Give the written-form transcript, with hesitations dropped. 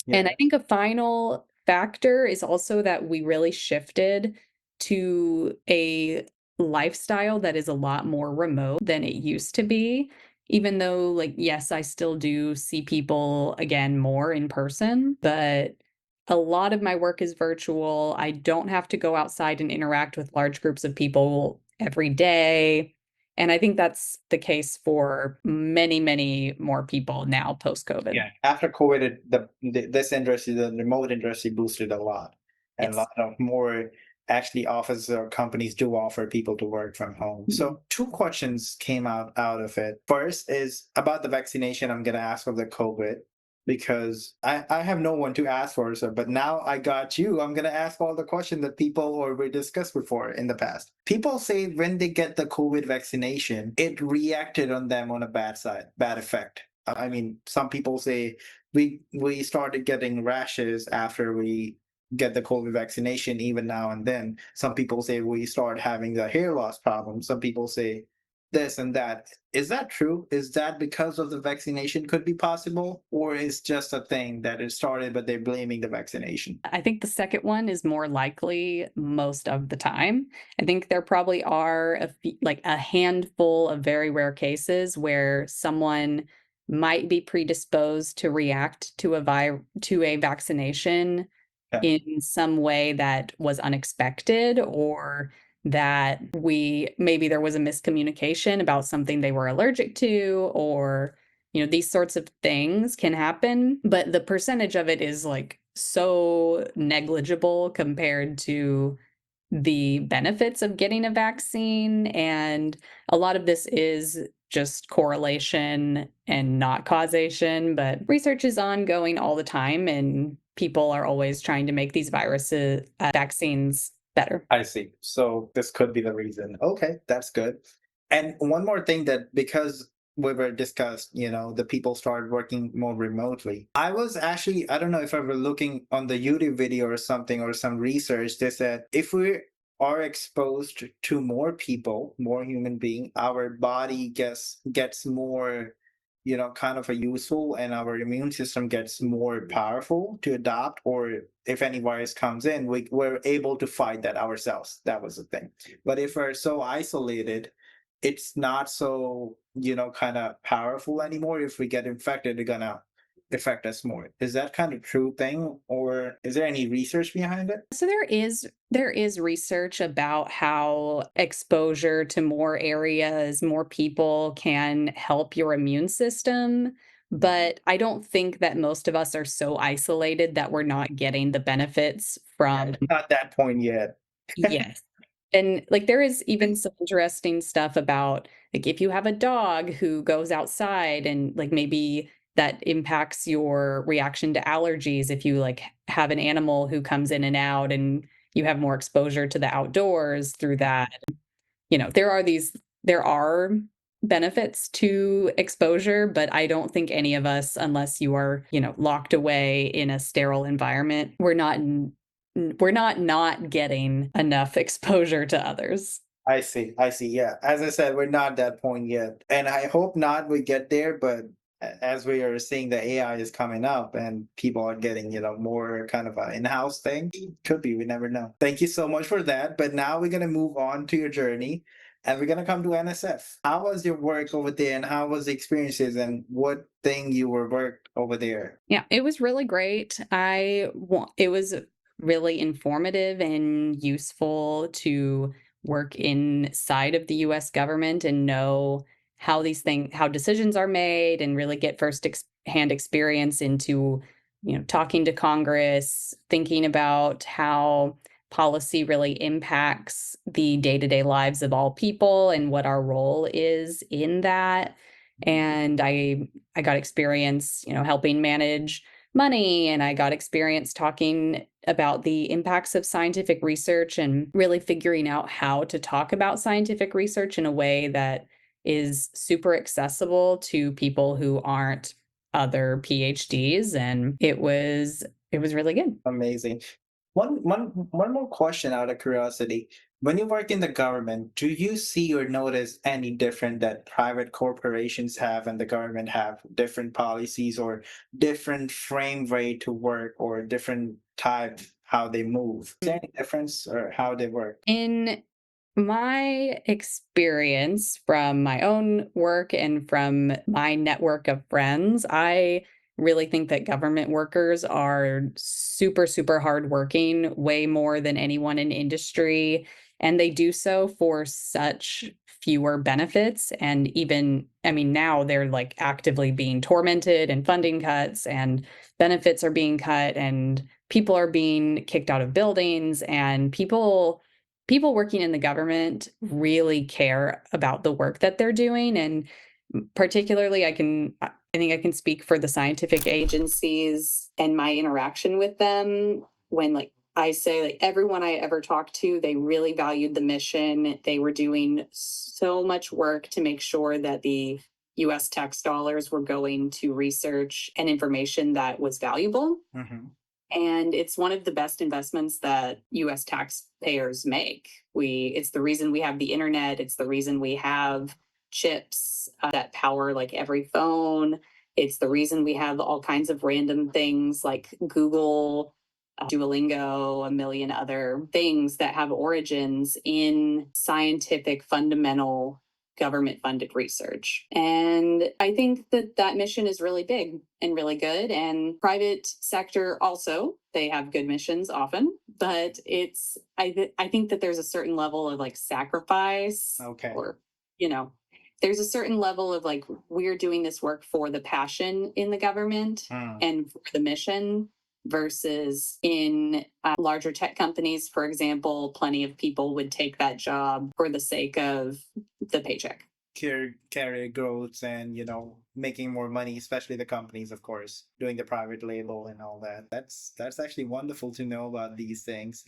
And Yeah. I think a final factor is also that we really shifted to a lifestyle that is a lot more remote than it used to be. Even though, like, yes, I still do see people again more in person, but a lot of my work is virtual. I don't have to go outside and interact with large groups of people every day. And I think that's the case for many, many more people now post COVID. Yeah. After COVID, this industry, the remote industry, boosted a lot, and a Yes. lot of more actually offices or companies do offer people to work from home. Mhm. So two questions came out of it. First is about the vaccination. I'm going to ask of the COVID because I have no one to ask for. So, but now I got you. I'm going to ask all the questions that people or we discussed before in the past. People say when they get the COVID vaccination, it reacted on them on a bad side, bad effect. I mean, some people say we started getting rashes after we get the COVID vaccination, even now and then. Some people say we start having the hair loss problem. Some people say this and that. Is that true? Is that because of the vaccination could be possible, or is just a thing that it started, but they're blaming the vaccination? I think the second one is more likely most of the time. I think there probably are like a handful of very rare cases where someone might be predisposed to react to to a vaccination Yeah, in some way that was unexpected, or that maybe there was a miscommunication about something they were allergic to, or these sorts of things can happen, but the percentage of it is like so negligible compared to the benefits of getting a vaccine. And a lot of this is just correlation and not causation, but research is ongoing all the time, and people are always trying to make these vaccines better. I see. So this could be the reason. Okay, that's good. And one more thing that because we were discussed, the people started working more remotely. I was actually, I don't know if I were looking on the YouTube video or something or some research, they said if we are exposed to more people, more human being, our body gets more, kind of a useful, and our immune system gets more powerful to adopt, or if any virus comes in, we're able to fight that ourselves. That was the thing. But if we're so isolated, it's not so, kind of powerful anymore. If we get infected, they're gonna affect us more. Is that kind of true thing, or is there any research behind it? So there is research about how exposure to more areas, more people can help your immune system, but I don't think that most of us are so isolated that we're not getting the benefits Yeah, from. it's not that point yet. Yes. And, like, there is even some interesting stuff about, like, if you have a dog who goes outside and, like, maybe that impacts your reaction to allergies if you, like, have an animal who comes in and out and you have more exposure to the outdoors through that. There are benefits to exposure, but I don't think any of us, unless you are, locked away in a sterile environment, we're not getting enough exposure to others. I see. I see. Yeah. As I said, we're not at that point yet. And I hope not we get there, but as we are seeing the AI is coming up and people are getting, more kind of an in-house thing, could be, we never know. Thank you so much for that. But now we're going to move on to your journey and we're going to come to NSF. How was your work over there and how was the experiences and what thing you were worked over there? Yeah, it was really great. It was really informative and useful to work inside of the US government and know how decisions are made, and really get hand experience into, talking to Congress, thinking about how policy really impacts the day-to-day lives of all people and what our role is in that. And I got experience, helping manage money, and I got experience talking about the impacts of scientific research and really figuring out how to talk about scientific research in a way that is super accessible to people who aren't other PhDs, and it was really good. Amazing. One more question out of curiosity. When you work in the government, do you see or notice any different that private corporations have and the government have different policies or different frame rate to work or different type how they move? Is there any difference or how they work? In my experience from my own work and from my network of friends, I really think that government workers are super, super hardworking, way more than anyone in industry. And they do so for such fewer benefits. And even, I mean, now they're like actively being tormented and funding cuts and benefits are being cut and people are being kicked out of buildings and people working in the government really care about the work that they're doing, and particularly I think I can speak for the scientific agencies and my interaction with them when, like, I say, like, everyone I ever talked to, they really valued the mission. They were doing so much work to make sure that the US tax dollars were going to research and information that was valuable. Hmm. And it's one of the best investments that US taxpayers make. It's the reason we have the internet, it's the reason we have chips that power like every phone. It's the reason we have all kinds of random things like Google, Duolingo, a million other things that have origins in scientific fundamental government funded research. And I think that that mission is really big and really good. And private sector also, they have good missions often, but I think that there's a certain level of like sacrifice Okay. or, you know, there's a certain level of like, we're doing this work for the passion in the government Mm. and for the mission versus in larger tech companies, for example, plenty of people would take that job for the sake of the paycheck. Career growth and making more money, especially the companies, of course, doing the private label and all that. That's actually wonderful to know about these things.